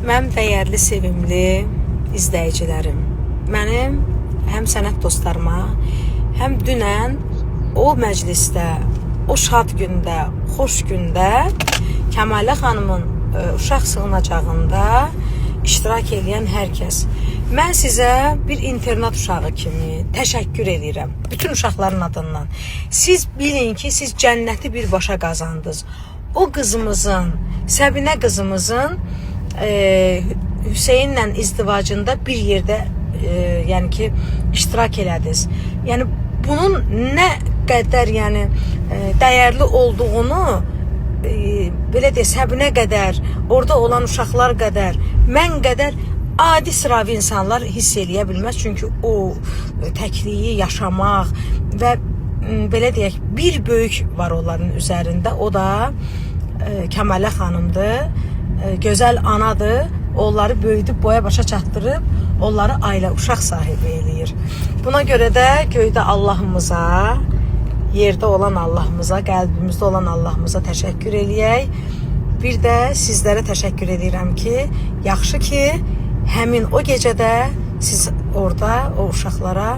Mənim dəyərli, sevimli izləyicilərim, mənim həm sənət dostlarıma, həm dünən o məclisdə, o şad gündə, xoş gündə Kəmalə xanımın uşaq sığınacağında iştirak edən hər kəs. Mən sizə bir internat uşağı kimi təşəkkür edirəm. Bütün uşaqların adından. Siz bilin ki, siz cənnəti birbaşa qazandınız. O qızımızın, Səbinə qızımızın Hüseynlə izdivacında bir yerdə yəni ki iştirak elədiniz. Yəni bunun nə qədər yəni dəyərli olduğunu belə deyə Səbinə qədər, orada olan uşaqlar qədər, mən qədər adi sıravi insanlar hiss eləyə bilməz. Çünki o təkliyi yaşamaq və belə deyək bir böyük var onların üzərində. O da Kəmalə xanımdır. Gözəl anadır. Onları böyüdüb boya başa çatdırıb, onları ailə uşaq sahibi eləyir. Buna görə də göydə Allahımıza, yerdə olan Allahımıza, qəlbimizdə olan Allahımıza təşəkkür eləyək. Bir də sizlərə təşəkkür edirəm ki, yaxşı ki, həmin o gecədə siz orada o uşaqlara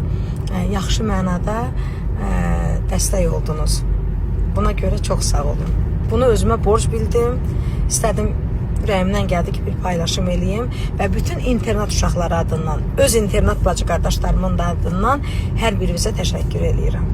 yaxşı mənada dəstək oldunuz. Buna görə çox sağ olun. Bunu özümə borc bildim. İstədim, ürəyimdən gəldi ki, bir paylaşım eləyim və bütün internat uşaqları adından, öz internat bacı qardaşlarımın da adından hər birinizə təşəkkür eləyirəm.